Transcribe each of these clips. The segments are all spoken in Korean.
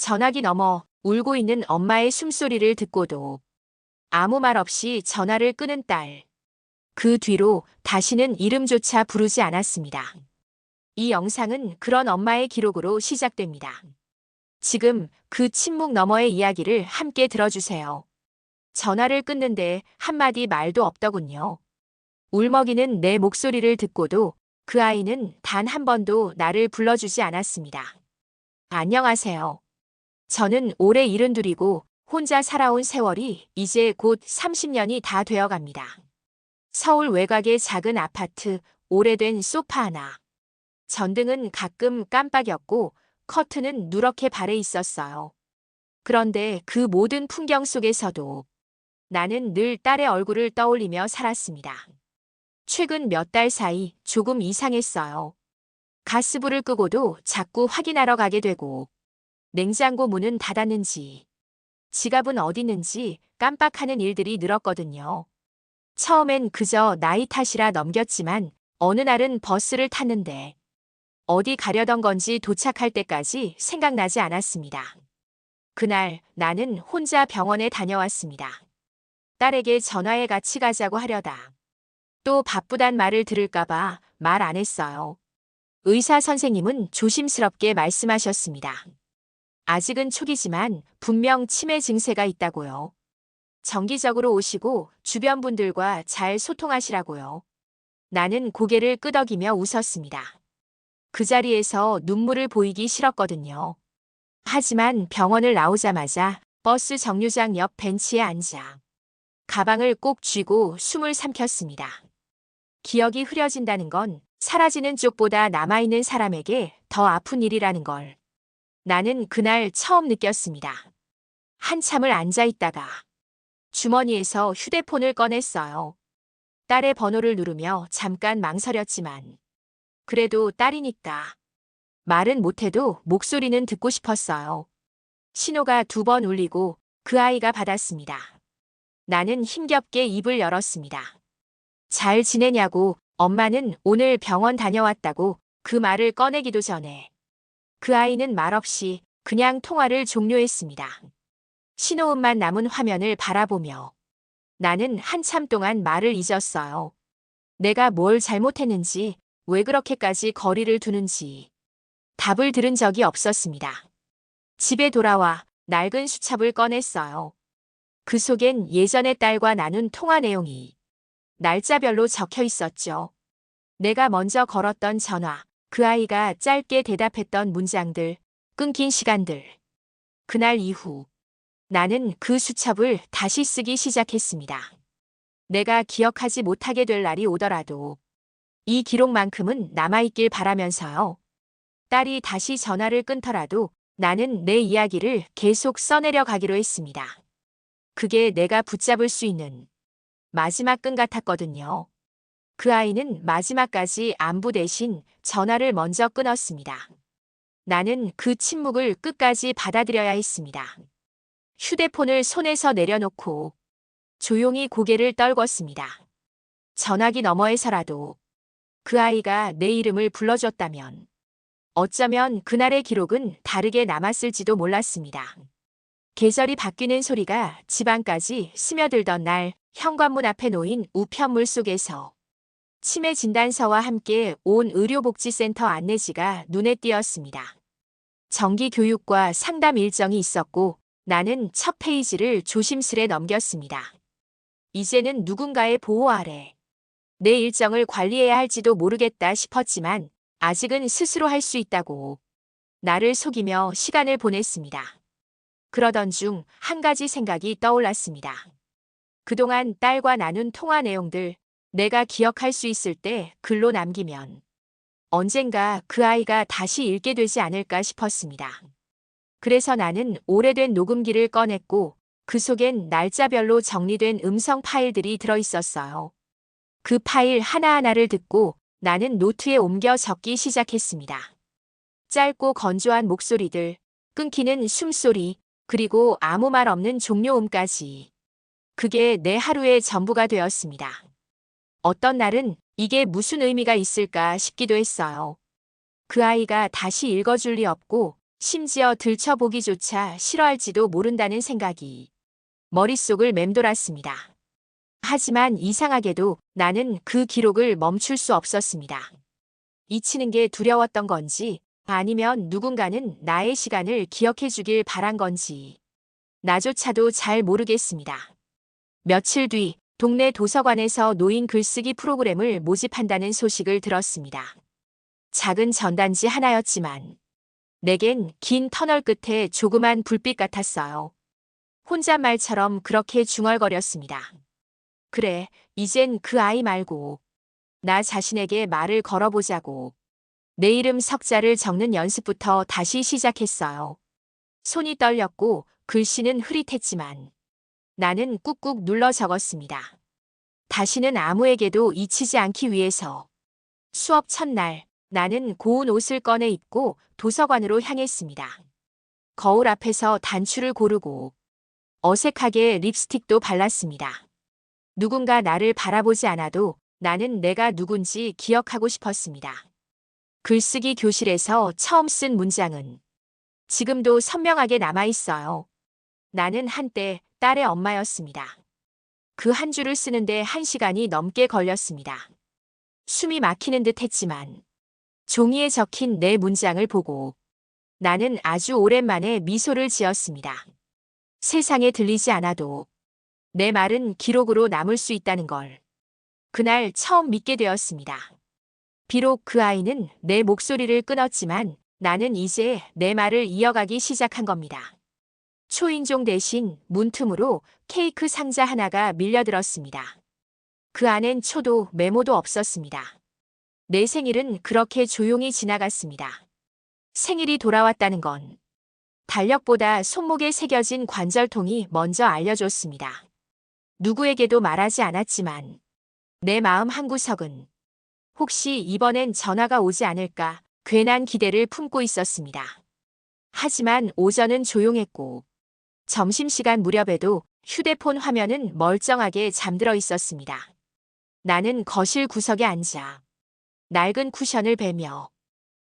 전화기 너머 울고 있는 엄마의 숨소리를 듣고도 아무 말 없이 전화를 끄는 딸. 그 뒤로 다시는 이름조차 부르지 않았습니다. 이 영상은 그런 엄마의 기록으로 시작됩니다. 지금 그 침묵 너머의 이야기를 함께 들어주세요. 전화를 끊는데 한마디 말도 없더군요. 울먹이는 내 목소리를 듣고도 그 아이는 단 한 번도 나를 불러주지 않았습니다. 안녕하세요. 저는 올해 72이고 혼자 살아온 세월이 이제 곧 30년이 다 되어갑니다. 서울 외곽의 작은 아파트, 오래된 소파 하나. 전등은 가끔 깜빡였고 커튼은 누렇게 발해 있었어요. 그런데 그 모든 풍경 속에서도 나는 늘 딸의 얼굴을 떠올리며 살았습니다. 최근 몇 달 사이 조금 이상했어요. 가스불을 끄고도 자꾸 확인하러 가게 되고 냉장고 문은 닫았는지 지갑은 어디 있는지 깜빡하는 일들이 늘었거든요. 처음엔 그저 나이 탓이라 넘겼지만 어느 날은 버스를 탔는데 어디 가려던 건지 도착할 때까지 생각나지 않았습니다. 그날 나는 혼자 병원에 다녀왔습니다. 딸에게 전화해 같이 가자고 하려다. 또 바쁘단 말을 들을까봐 말 안 했어요. 의사 선생님은 조심스럽게 말씀하셨습니다. 아직은 초기지만 분명 치매 증세가 있다고요. 정기적으로 오시고 주변 분들과 잘 소통하시라고요. 나는 고개를 끄덕이며 웃었습니다. 그 자리에서 눈물을 보이기 싫었거든요. 하지만 병원을 나오자마자 버스 정류장 옆 벤치에 앉아 가방을 꼭 쥐고 숨을 삼켰습니다. 기억이 흐려진다는 건 사라지는 쪽보다 남아있는 사람에게 더 아픈 일이라는 걸 나는 그날 처음 느꼈습니다. 한참을 앉아 있다가 주머니에서 휴대폰을 꺼냈어요. 딸의 번호를 누르며 잠깐 망설였지만 그래도 딸이니까 말은 못해도 목소리는 듣고 싶었어요. 신호가 2번 울리고 그 아이가 받았습니다. 나는 힘겹게 입을 열었습니다. 잘 지내냐고 엄마는 오늘 병원 다녀왔다고 그 말을 꺼내기도 전에 그 아이는 말없이 그냥 통화를 종료했습니다. 신호음만 남은 화면을 바라보며 나는 한참 동안 말을 잊었어요. 내가 뭘 잘못했는지, 왜 그렇게까지 거리를 두는지 답을 들은 적이 없었습니다. 집에 돌아와 낡은 수첩을 꺼냈어요. 그 속엔 예전에 딸과 나눈 통화 내용이 날짜별로 적혀 있었죠. 내가 먼저 걸었던 전화, 그 아이가 짧게 대답했던 문장들, 끊긴 시간들. 그날 이후 나는 그 수첩을 다시 쓰기 시작했습니다. 내가 기억하지 못하게 될 날이 오더라도 이 기록만큼은 남아있길 바라면서요. 딸이 다시 전화를 끊더라도 나는 내 이야기를 계속 써내려 가기로 했습니다. 그게 내가 붙잡을 수 있는 마지막 끈 같았거든요. 그 아이는 마지막까지 안부 대신 전화를 먼저 끊었습니다. 나는 그 침묵을 끝까지 받아들여야 했습니다. 휴대폰을 손에서 내려놓고 조용히 고개를 떨궜습니다. 전화기 너머에서라도 그 아이가 내 이름을 불러줬다면 어쩌면 그날의 기록은 다르게 남았을지도 몰랐습니다. 계절이 바뀌는 소리가 집안까지 스며들던 날 현관문 앞에 놓인 우편물 속에서 치매 진단서와 함께 온 의료복지센터 안내지가 눈에 띄었습니다. 정기 교육과 상담 일정이 있었고 나는 첫 페이지를 조심스레 넘겼습니다. 이제는 누군가의 보호 아래 내 일정을 관리해야 할지도 모르겠다 싶었지만 아직은 스스로 할 수 있다고 나를 속이며 시간을 보냈습니다. 그러던 중 한 가지 생각이 떠올랐습니다. 그동안 딸과 나눈 통화 내용들 내가 기억할 수 있을 때 글로 남기면 언젠가 그 아이가 다시 읽게 되지 않을까 싶었습니다. 그래서 나는 오래된 녹음기를 꺼냈고 그 속엔 날짜별로 정리된 음성 파일들이 들어있었어요. 그 파일 하나하나를 듣고 나는 노트에 옮겨 적기 시작했습니다. 짧고 건조한 목소리들, 끊기는 숨소리, 그리고 아무 말 없는 종료음까지. 그게 내 하루의 전부가 되었습니다. 어떤 날은 이게 무슨 의미가 있을까 싶기도 했어요. 그 아이가 다시 읽어줄 리 없고 심지어 들춰보기조차 싫어할지도 모른다는 생각이 머릿속을 맴돌았습니다. 하지만 이상하게도 나는 그 기록을 멈출 수 없었습니다. 잊히는 게 두려웠던 건지 아니면 누군가는 나의 시간을 기억해 주길 바란 건지 나조차도 잘 모르겠습니다. 며칠 뒤 동네 도서관에서 노인 글쓰기 프로그램을 모집한다는 소식을 들었습니다. 작은 전단지 하나였지만 내겐 긴 터널 끝에 조그만 불빛 같았어요. 혼잣말처럼 그렇게 중얼거렸습니다. 그래, 이젠 그 아이 말고 나 자신에게 말을 걸어보자고. 내 이름 석자를 적는 연습부터 다시 시작했어요. 손이 떨렸고 글씨는 흐릿했지만 나는 꾹꾹 눌러 적었습니다. 다시는 아무에게도 잊히지 않기 위해서. 수업 첫날 나는 고운 옷을 꺼내 입고 도서관으로 향했습니다. 거울 앞에서 단추를 고르고 어색하게 립스틱도 발랐습니다. 누군가 나를 바라보지 않아도 나는 내가 누군지 기억하고 싶었습니다. 글쓰기 교실에서 처음 쓴 문장은 지금도 선명하게 남아있어요. 나는 한때 딸의 엄마였습니다. 그 한 줄을 쓰는데 1시간이 넘게 걸렸습니다. 숨이 막히는 듯 했지만 종이에 적힌 내 문장을 보고 나는 아주 오랜만에 미소를 지었습니다. 세상에 들리지 않아도 내 말은 기록으로 남을 수 있다는 걸 그날 처음 믿게 되었습니다. 비록 그 아이는 내 목소리를 끊었지만 나는 이제 내 말을 이어가기 시작한 겁니다. 초인종 대신 문틈으로 케이크 상자 하나가 밀려들었습니다. 그 안엔 초도 메모도 없었습니다. 내 생일은 그렇게 조용히 지나갔습니다. 생일이 돌아왔다는 건 달력보다 손목에 새겨진 관절통이 먼저 알려줬습니다. 누구에게도 말하지 않았지만 내 마음 한구석은 혹시 이번엔 전화가 오지 않을까 괜한 기대를 품고 있었습니다. 하지만 오전은 조용했고 점심시간 무렵에도 휴대폰 화면은 멀쩡하게 잠들어 있었습니다. 나는 거실 구석에 앉아 낡은 쿠션을 베며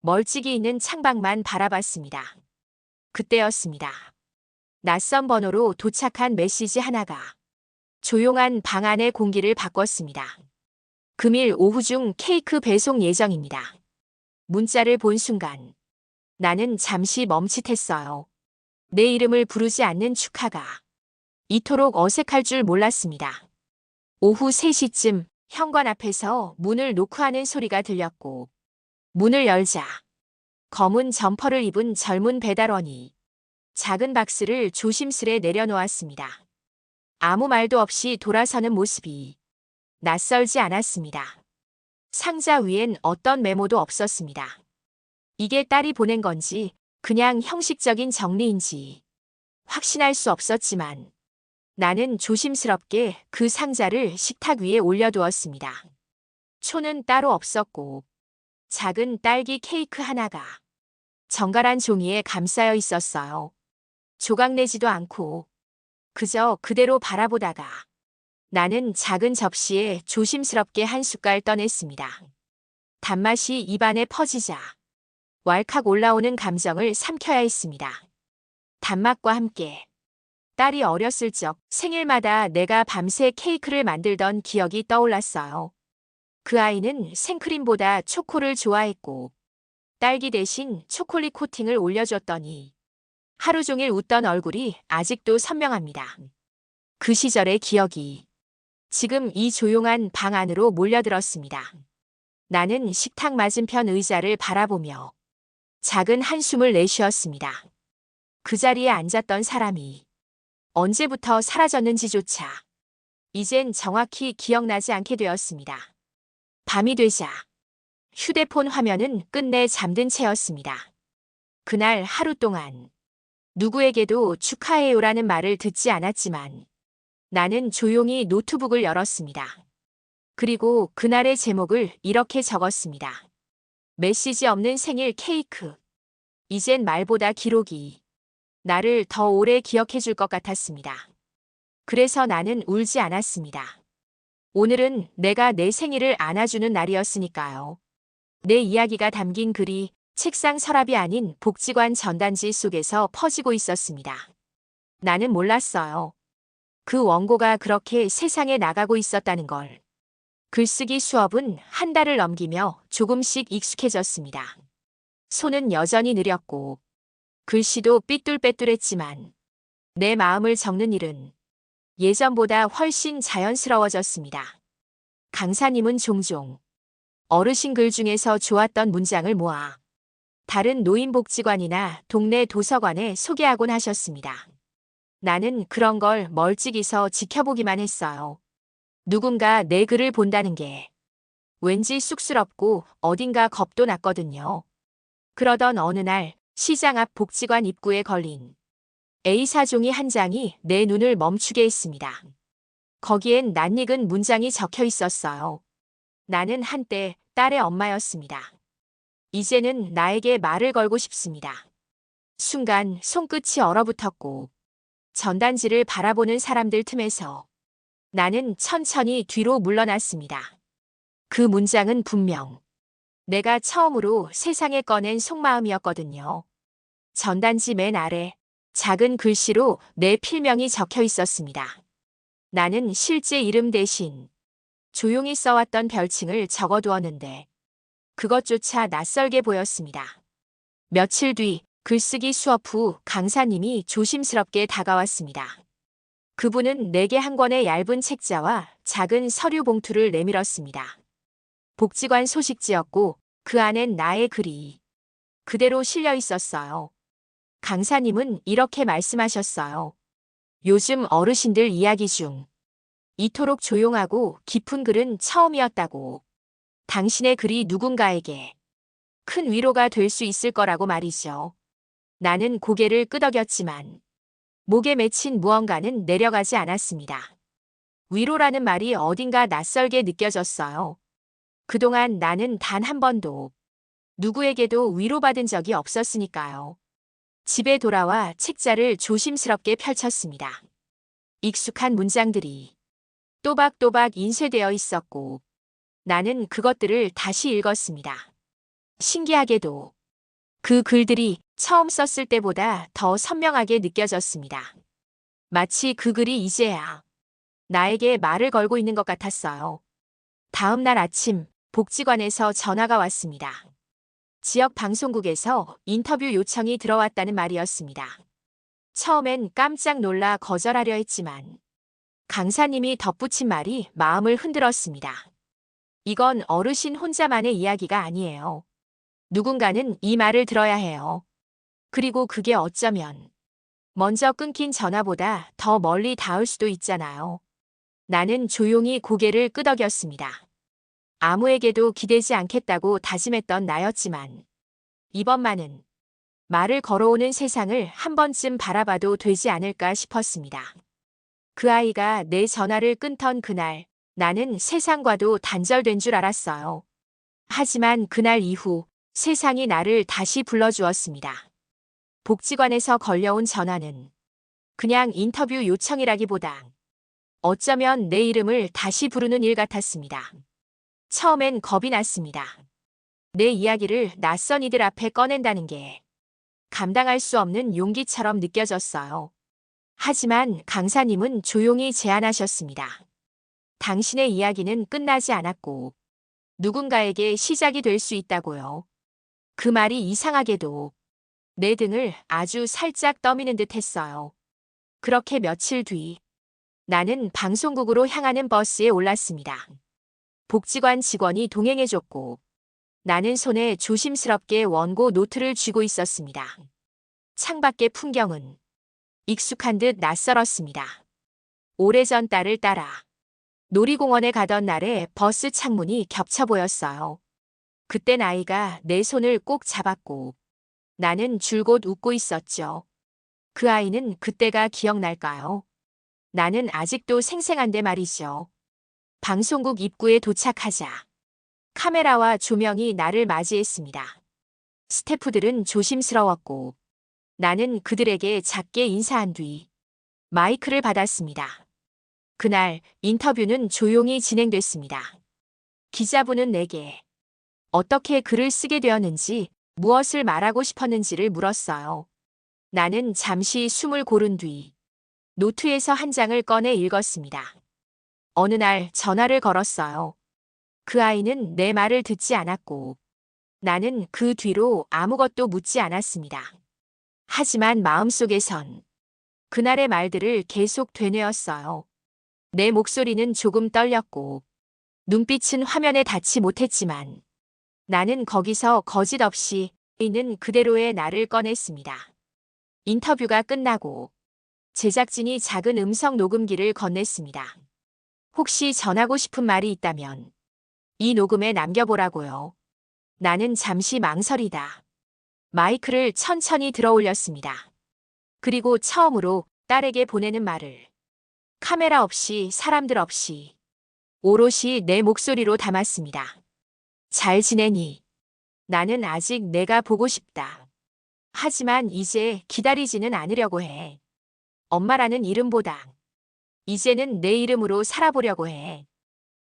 멀찍이 있는 창밖만 바라봤습니다. 그때였습니다. 낯선 번호로 도착한 메시지 하나가 조용한 방 안의 공기를 바꿨습니다. 금일 오후 중 케이크 배송 예정입니다. 문자를 본 순간 나는 잠시 멈칫했어요. 내 이름을 부르지 않는 축하가 이토록 어색할 줄 몰랐습니다. 오후 3시쯤 현관 앞에서 문을 노크하는 소리가 들렸고 문을 열자 검은 점퍼를 입은 젊은 배달원이 작은 박스를 조심스레 내려놓았습니다. 아무 말도 없이 돌아서는 모습이 낯설지 않았습니다. 상자 위엔 어떤 메모도 없었습니다. 이게 딸이 보낸 건지 그냥 형식적인 정리인지 확신할 수 없었지만 나는 조심스럽게 그 상자를 식탁 위에 올려두었습니다. 초는 따로 없었고 작은 딸기 케이크 하나가 정갈한 종이에 감싸여 있었어요. 조각내지도 않고 그저 그대로 바라보다가 나는 작은 접시에 조심스럽게 한 숟갈 떠냈습니다. 단맛이 입안에 퍼지자 왈칵 올라오는 감정을 삼켜야 했습니다. 단맛과 함께 딸이 어렸을 적 생일마다 내가 밤새 케이크를 만들던 기억이 떠올랐어요. 그 아이는 생크림보다 초코를 좋아했고 딸기 대신 초콜릿 코팅을 올려줬더니 하루 종일 웃던 얼굴이 아직도 선명합니다. 그 시절의 기억이 지금 이 조용한 방 안으로 몰려들었습니다. 나는 식탁 맞은편 의자를 바라보며 작은 한숨을 내쉬었습니다. 그 자리에 앉았던 사람이 언제부터 사라졌는지조차 이젠 정확히 기억나지 않게 되었습니다. 밤이 되자 휴대폰 화면은 끝내 잠든 채였습니다. 그날 하루 동안 누구에게도 축하해요라는 말을 듣지 않았지만 나는 조용히 노트북을 열었습니다. 그리고 그날의 제목을 이렇게 적었습니다. 메시지 없는 생일 케이크. 이젠 말보다 기록이 나를 더 오래 기억해 줄 것 같았습니다. 그래서 나는 울지 않았습니다. 오늘은 내가 내 생일을 안아주는 날이었으니까요. 내 이야기가 담긴 글이 책상 서랍이 아닌 복지관 전단지 속에서 퍼지고 있었습니다. 나는 몰랐어요. 그 원고가 그렇게 세상에 나가고 있었다는 걸. 글쓰기 수업은 한 달을 넘기며 조금씩 익숙해졌습니다. 손은 여전히 느렸고 글씨도 삐뚤빼뚤했지만 내 마음을 적는 일은 예전보다 훨씬 자연스러워졌습니다. 강사님은 종종 어르신 글 중에서 좋았던 문장을 모아 다른 노인복지관이나 동네 도서관에 소개하곤 하셨습니다. 나는 그런 걸 멀찍이서 지켜보기만 했어요. 누군가 내 글을 본다는 게 왠지 쑥스럽고 어딘가 겁도 났거든요. 그러던 어느 날 시장 앞 복지관 입구에 걸린 A사 종이 한 장이 내 눈을 멈추게 했습니다. 거기엔 낯익은 문장이 적혀 있었어요. 나는 한때 딸의 엄마였습니다. 이제는 나에게 말을 걸고 싶습니다. 순간 손끝이 얼어붙었고 전단지를 바라보는 사람들 틈에서 나는 천천히 뒤로 물러났습니다. 그 문장은 분명 내가 처음으로 세상에 꺼낸 속마음이었거든요. 전단지 맨 아래 작은 글씨로 내 필명이 적혀 있었습니다. 나는 실제 이름 대신 조용히 써왔던 별칭을 적어두었는데 그것조차 낯설게 보였습니다. 며칠 뒤 글쓰기 수업 후 강사님이 조심스럽게 다가왔습니다. 그분은 내게 한 권의 얇은 책자와 작은 서류 봉투를 내밀었습니다. 복지관 소식지였고 그 안엔 나의 글이 그대로 실려 있었어요. 강사님은 이렇게 말씀하셨어요. 요즘 어르신들 이야기 중 이토록 조용하고 깊은 글은 처음이었다고. 당신의 글이 누군가에게 큰 위로가 될 수 있을 거라고 말이죠. 나는 고개를 끄덕였지만 목에 맺힌 무언가는 내려가지 않았습니다. 위로라는 말이 어딘가 낯설게 느껴졌어요. 그동안 나는 단 한 번도 누구에게도 위로받은 적이 없었으니까요. 집에 돌아와 책자를 조심스럽게 펼쳤습니다. 익숙한 문장들이 또박또박 인쇄되어 있었고 나는 그것들을 다시 읽었습니다. 신기하게도 그 글들이 처음 썼을 때보다 더 선명하게 느껴졌습니다. 마치 그 글이 이제야 나에게 말을 걸고 있는 것 같았어요. 다음 날 아침 복지관에서 전화가 왔습니다. 지역 방송국에서 인터뷰 요청이 들어왔다는 말이었습니다. 처음엔 깜짝 놀라 거절하려 했지만 강사님이 덧붙인 말이 마음을 흔들었습니다. 이건 어르신 혼자만의 이야기가 아니에요. 누군가는 이 말을 들어야 해요. 그리고 그게 어쩌면 먼저 끊긴 전화보다 더 멀리 닿을 수도 있잖아요. 나는 조용히 고개를 끄덕였습니다. 아무에게도 기대지 않겠다고 다짐했던 나였지만 이번만은 말을 걸어오는 세상을 한 번쯤 바라봐도 되지 않을까 싶었습니다. 그 아이가 내 전화를 끊던 그날 나는 세상과도 단절된 줄 알았어요. 하지만 그날 이후 세상이 나를 다시 불러주었습니다. 복지관에서 걸려온 전화는 그냥 인터뷰 요청이라기보다 어쩌면 내 이름을 다시 부르는 일 같았습니다. 처음엔 겁이 났습니다. 내 이야기를 낯선 이들 앞에 꺼낸다는 게 감당할 수 없는 용기처럼 느껴졌어요. 하지만 강사님은 조용히 제안하셨습니다. 당신의 이야기는 끝나지 않았고 누군가에게 시작이 될 수 있다고요. 그 말이 이상하게도 내 등을 아주 살짝 떠미는 듯 했어요. 그렇게 며칠 뒤 나는 방송국으로 향하는 버스에 올랐습니다. 복지관 직원이 동행해줬고 나는 손에 조심스럽게 원고 노트를 쥐고 있었습니다. 창밖의 풍경은 익숙한 듯 낯설었습니다. 오래전 딸을 따라 놀이공원에 가던 날에 버스 창문이 겹쳐 보였어요. 그땐 아이가 내 손을 꼭 잡았고 나는 줄곧 웃고 있었죠. 그 아이는 그때가 기억날까요? 나는 아직도 생생한데 말이죠. 방송국 입구에 도착하자 카메라와 조명이 나를 맞이했습니다. 스태프들은 조심스러웠고 나는 그들에게 작게 인사한 뒤 마이크를 받았습니다. 그날 인터뷰는 조용히 진행됐습니다. 기자분은 내게 어떻게 글을 쓰게 되었는지 무엇을 말하고 싶었는지를 물었어요. 나는 잠시 숨을 고른 뒤 노트에서 한 장을 꺼내 읽었습니다. 어느 날 전화를 걸었어요. 그 아이는 내 말을 듣지 않았고 나는 그 뒤로 아무것도 묻지 않았습니다. 하지만 마음속에선 그날의 말들을 계속 되뇌었어요. 내 목소리는 조금 떨렸고 눈빛은 화면에 닿지 못했지만 나는 거기서 거짓 없이 있는 그대로의 나를 꺼냈습니다. 인터뷰가 끝나고 제작진이 작은 음성 녹음기를 건넸습니다. 혹시 전하고 싶은 말이 있다면 이 녹음에 남겨보라고요. 나는 잠시 망설이다 마이크를 천천히 들어 올렸습니다. 그리고 처음으로 딸에게 보내는 말을 카메라 없이 사람들 없이 오롯이 내 목소리로 담았습니다. 잘 지내니? 나는 아직 내가 보고 싶다. 하지만 이제 기다리지는 않으려고 해. 엄마라는 이름보다 이제는 내 이름으로 살아보려고 해.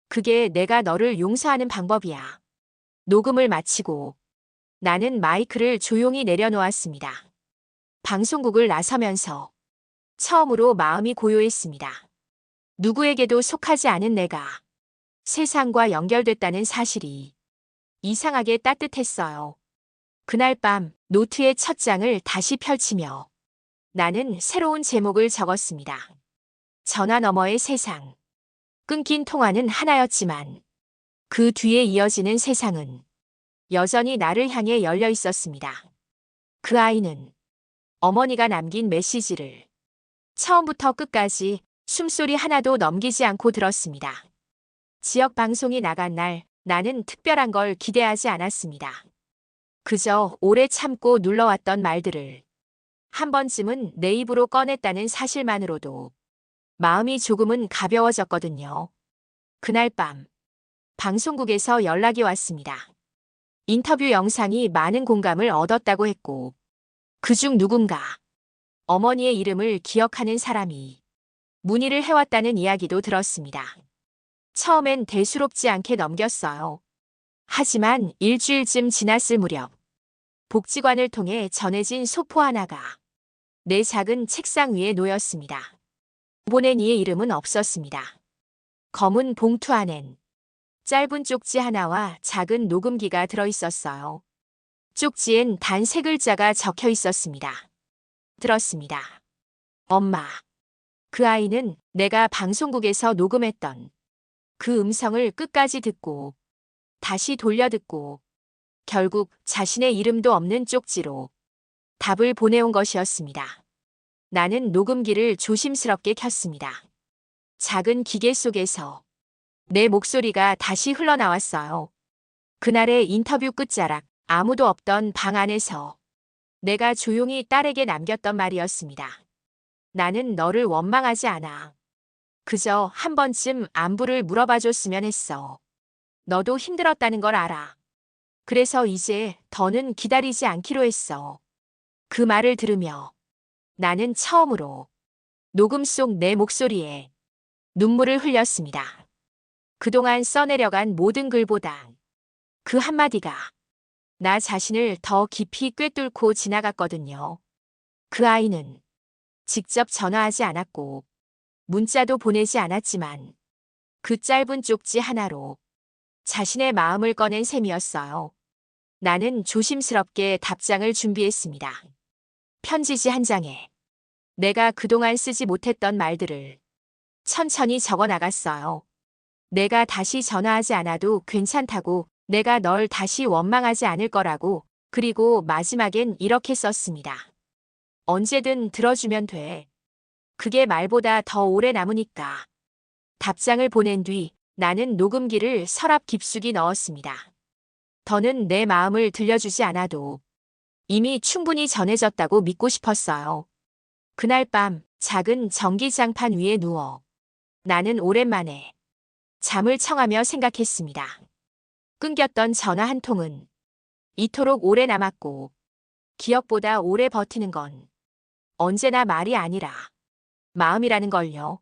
그게 내가 너를 용서하는 방법이야. 녹음을 마치고 나는 마이크를 조용히 내려놓았습니다. 방송국을 나서면서 처음으로 마음이 고요했습니다. 누구에게도 속하지 않은 내가 세상과 연결됐다는 사실이 이상하게 따뜻했어요. 그날 밤 노트의 첫 장을 다시 펼치며 나는 새로운 제목을 적었습니다. 전화 너머의 세상. 끊긴 통화는 하나였지만 그 뒤에 이어지는 세상은 여전히 나를 향해 열려 있었습니다. 그 아이는 어머니가 남긴 메시지를 처음부터 끝까지 숨소리 하나도 넘기지 않고 들었습니다. 지역 방송이 나간 날 나는 특별한 걸 기대하지 않았습니다. 그저 오래 참고 눌러왔던 말들을 한 번쯤은 내 입으로 꺼냈다는 사실만으로도 마음이 조금은 가벼워졌거든요. 그날 밤 방송국에서 연락이 왔습니다. 인터뷰 영상이 많은 공감을 얻었다고 했고 그중 누군가 어머니의 이름을 기억하는 사람이 문의를 해왔다는 이야기도 들었습니다. 처음엔 대수롭지 않게 넘겼어요. 하지만 일주일쯤 지났을 무렵 복지관을 통해 전해진 소포 하나가 내 작은 책상 위에 놓였습니다. 보낸 이의 이름은 없었습니다. 검은 봉투 안엔 짧은 쪽지 하나와 작은 녹음기가 들어있었어요. 쪽지엔 단 3글자가 적혀 있었습니다. 들었습니다. 엄마. 그 아이는 내가 방송국에서 녹음했던 그 음성을 끝까지 듣고 다시 돌려듣고 결국 자신의 이름도 없는 쪽지로 답을 보내온 것이었습니다. 나는 녹음기를 조심스럽게 켰습니다. 작은 기계 속에서 내 목소리가 다시 흘러나왔어요. 그날의 인터뷰 끝자락, 아무도 없던 방 안에서 내가 조용히 딸에게 남겼던 말이었습니다. 나는 너를 원망하지 않아. 그저 한 번쯤 안부를 물어봐줬으면 했어. 너도 힘들었다는 걸 알아. 그래서 이제 더는 기다리지 않기로 했어. 그 말을 들으며 나는 처음으로 녹음 속 내 목소리에 눈물을 흘렸습니다. 그동안 써내려간 모든 글보다 그 한마디가 나 자신을 더 깊이 꿰뚫고 지나갔거든요. 그 아이는 직접 전화하지 않았고 문자도 보내지 않았지만 그 짧은 쪽지 하나로 자신의 마음을 꺼낸 셈이었어요. 나는 조심스럽게 답장을 준비했습니다. 편지지 한 장에 내가 그동안 쓰지 못했던 말들을 천천히 적어 나갔어요. 내가 다시 전화하지 않아도 괜찮다고, 내가 널 다시 원망하지 않을 거라고, 그리고 마지막엔 이렇게 썼습니다. 언제든 들어주면 돼. 그게 말보다 더 오래 남으니까. 답장을 보낸 뒤 나는 녹음기를 서랍 깊숙이 넣었습니다. 더는 내 마음을 들려주지 않아도 이미 충분히 전해졌다고 믿고 싶었어요. 그날 밤 작은 전기장판 위에 누워 나는 오랜만에 잠을 청하며 생각했습니다. 끊겼던 전화 한 통은 이토록 오래 남았고 기억보다 오래 버티는 건 언제나 말이 아니라 마음이라는 걸요.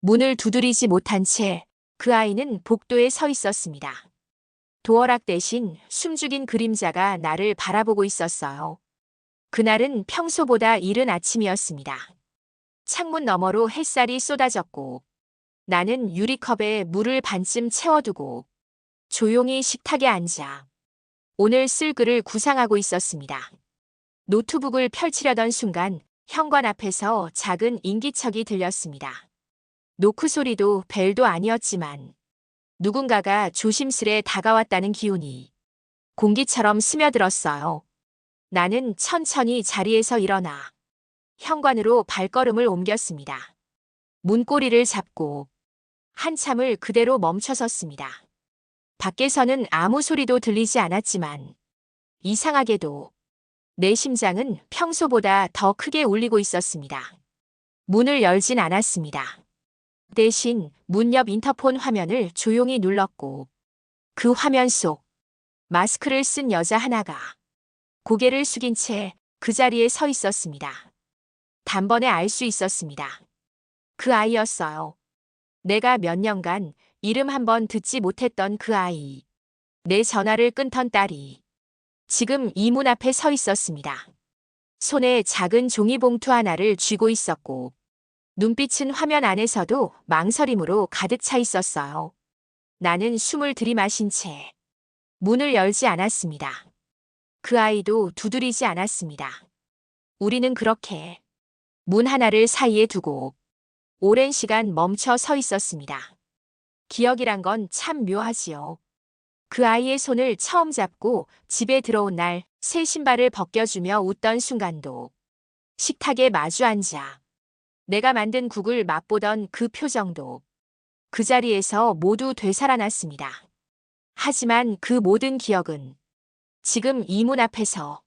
문을 두드리지 못한 채 그 아이는 복도에 서 있었습니다. 도어락 대신 숨죽인 그림자가 나를 바라보고 있었어요. 그날은 평소보다 이른 아침이었습니다. 창문 너머로 햇살이 쏟아졌고 나는 유리컵에 물을 반쯤 채워두고 조용히 식탁에 앉아 오늘 쓸 글을 구상하고 있었습니다. 노트북을 펼치려던 순간 현관 앞에서 작은 인기척이 들렸습니다. 노크 소리도 벨도 아니었지만 누군가가 조심스레 다가왔다는 기운이 공기처럼 스며들었어요. 나는 천천히 자리에서 일어나 현관으로 발걸음을 옮겼습니다. 문고리를 잡고 한참을 그대로 멈춰섰습니다. 밖에서는 아무 소리도 들리지 않았지만 이상하게도 내 심장은 평소보다 더 크게 울리고 있었습니다. 문을 열진 않았습니다. 대신 문 옆 인터폰 화면을 조용히 눌렀고 그 화면 속 마스크를 쓴 여자 하나가 고개를 숙인 채 그 자리에 서 있었습니다. 단번에 알 수 있었습니다. 그 아이였어요. 내가 몇 년간 이름 한번 듣지 못했던 그 아이. 내 전화를 끊던 딸이 지금 이 문 앞에 서 있었습니다. 손에 작은 종이봉투 하나를 쥐고 있었고 눈빛은 화면 안에서도 망설임으로 가득 차 있었어요. 나는 숨을 들이마신 채 문을 열지 않았습니다. 그 아이도 두드리지 않았습니다. 우리는 그렇게 문 하나를 사이에 두고 오랜 시간 멈춰 서 있었습니다. 기억이란 건 참 묘하지요. 그 아이의 손을 처음 잡고 집에 들어온 날 새 신발을 벗겨주며 웃던 순간도 식탁에 마주 앉아 내가 만든 국을 맛보던 그 표정도 그 자리에서 모두 되살아났습니다. 하지만 그 모든 기억은 지금 이 문 앞에서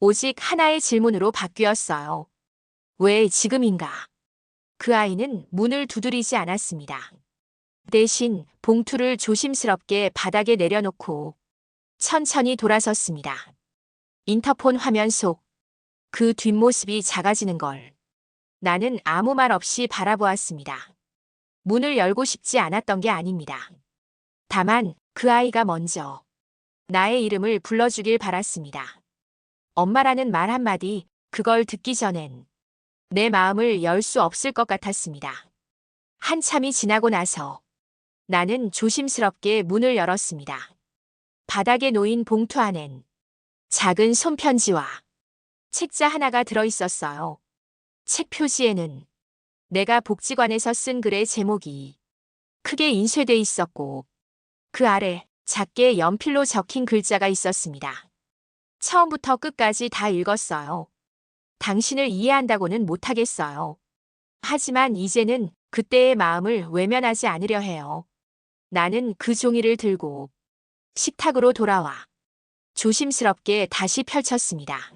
오직 하나의 질문으로 바뀌었어요. 왜 지금인가? 그 아이는 문을 두드리지 않았습니다. 대신 봉투를 조심스럽게 바닥에 내려놓고 천천히 돌아섰습니다. 인터폰 화면 속 그 뒷모습이 작아지는 걸 나는 아무 말 없이 바라보았습니다. 문을 열고 싶지 않았던 게 아닙니다. 다만 그 아이가 먼저 나의 이름을 불러주길 바랐습니다. 엄마라는 말 한마디, 그걸 듣기 전엔 내 마음을 열 수 없을 것 같았습니다. 한참이 지나고 나서 나는 조심스럽게 문을 열었습니다. 바닥에 놓인 봉투 안엔 작은 손편지와 책자 하나가 들어있었어요. 책 표지에는 내가 복지관에서 쓴 글의 제목이 크게 인쇄돼 있었고 그 아래 작게 연필로 적힌 글자가 있었습니다. 처음부터 끝까지 다 읽었어요. 당신을 이해한다고는 못하겠어요. 하지만 이제는 그때의 마음을 외면하지 않으려 해요. 나는 그 종이를 들고 식탁으로 돌아와 조심스럽게 다시 펼쳤습니다.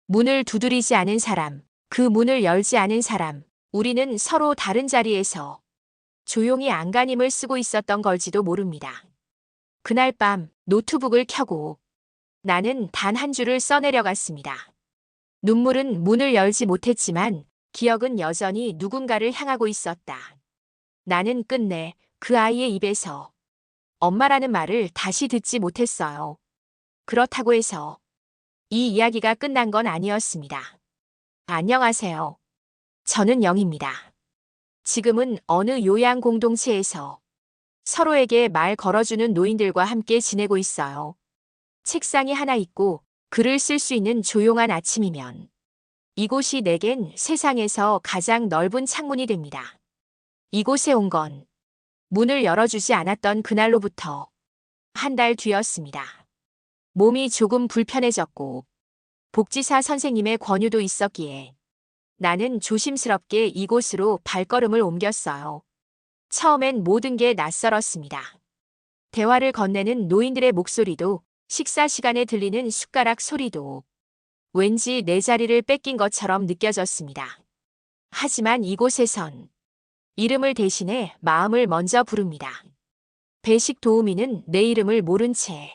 문을 두드리지 않은 사람, 그 문을 열지 않은 사람, 우리는 서로 다른 자리에서 조용히 안간힘을 쓰고 있었던 걸지도 모릅니다. 그날 밤 노트북을 켜고 나는 단 한 줄을 써내려갔습니다. 눈물은 문을 열지 못했지만 기억은 여전히 누군가를 향하고 있었다. 나는 끝내 그 아이의 입에서 엄마라는 말을 다시 듣지 못했어요. 그렇다고 해서 이 이야기가 끝난 건 아니었습니다. 안녕하세요. 저는 영입니다. 지금은 어느 요양 공동체에서 서로에게 말 걸어주는 노인들과 함께 지내고 있어요. 책상이 하나 있고 글을 쓸 수 있는 조용한 아침이면 이곳이 내겐 세상에서 가장 넓은 창문이 됩니다. 이곳에 온 건 문을 열어주지 않았던 그날로부터 한 달 뒤였습니다. 몸이 조금 불편해졌고 복지사 선생님의 권유도 있었기에 나는 조심스럽게 이곳으로 발걸음을 옮겼어요. 처음엔 모든 게 낯설었습니다. 대화를 건네는 노인들의 목소리도 식사 시간에 들리는 숟가락 소리도 왠지 내 자리를 뺏긴 것처럼 느껴졌습니다. 하지만 이곳에선 이름을 대신해 마음을 먼저 부릅니다. 배식 도우미는 내 이름을 모른 채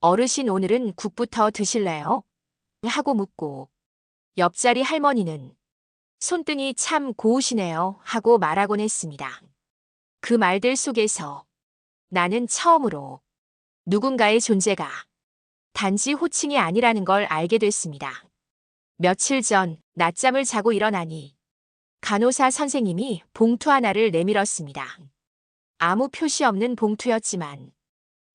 어르신 오늘은 국부터 드실래요? 하고 묻고 옆자리 할머니는 손등이 참 고우시네요 하고 말하곤 했습니다. 그 말들 속에서 나는 처음으로 누군가의 존재가 단지 호칭이 아니라는 걸 알게 됐습니다. 며칠 전 낮잠을 자고 일어나니 간호사 선생님이 봉투 하나를 내밀었습니다. 아무 표시 없는 봉투였지만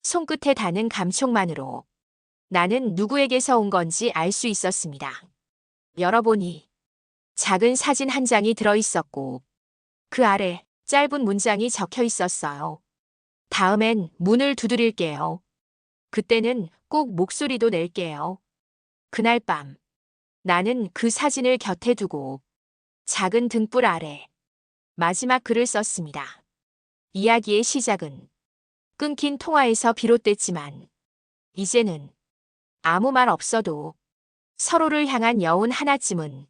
손끝에 닿는 감촉만으로 나는 누구에게서 온 건지 알 수 있었습니다. 열어보니 작은 사진 한 장이 들어있었고 그 아래 짧은 문장이 적혀 있었어요. 다음엔 문을 두드릴게요. 그때는 꼭 목소리도 낼게요. 그날 밤 나는 그 사진을 곁에 두고 작은 등불 아래 마지막 글을 썼습니다. 이야기의 시작은 끊긴 통화에서 비롯됐지만 이제는 아무 말 없어도 서로를 향한 여운 하나쯤은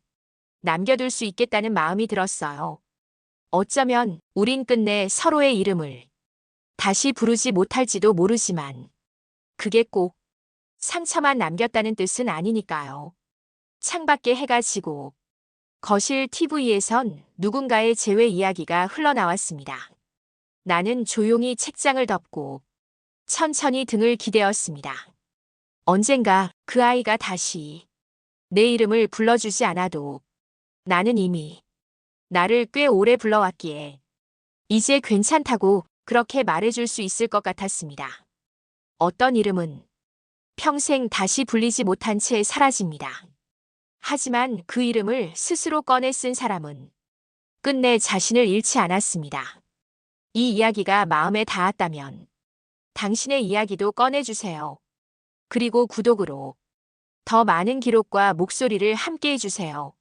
남겨둘 수 있겠다는 마음이 들었어요. 어쩌면 우린 끝내 서로의 이름을 다시 부르지 못할지도 모르지만 그게 꼭 상처만 남겼다는 뜻은 아니니까요. 창밖에 해가 지고 거실 TV에선 누군가의 재회 이야기가 흘러나왔습니다. 나는 조용히 책장을 덮고 천천히 등을 기대었습니다. 언젠가 그 아이가 다시 내 이름을 불러주지 않아도 나는 이미 나를 꽤 오래 불러왔기에 이제 괜찮다고 그렇게 말해줄 수 있을 것 같았습니다. 어떤 이름은 평생 다시 불리지 못한 채 사라집니다. 하지만 그 이름을 스스로 꺼내 쓴 사람은 끝내 자신을 잃지 않았습니다. 이 이야기가 마음에 닿았다면 당신의 이야기도 꺼내주세요. 그리고 구독으로 더 많은 기록과 목소리를 함께 해주세요.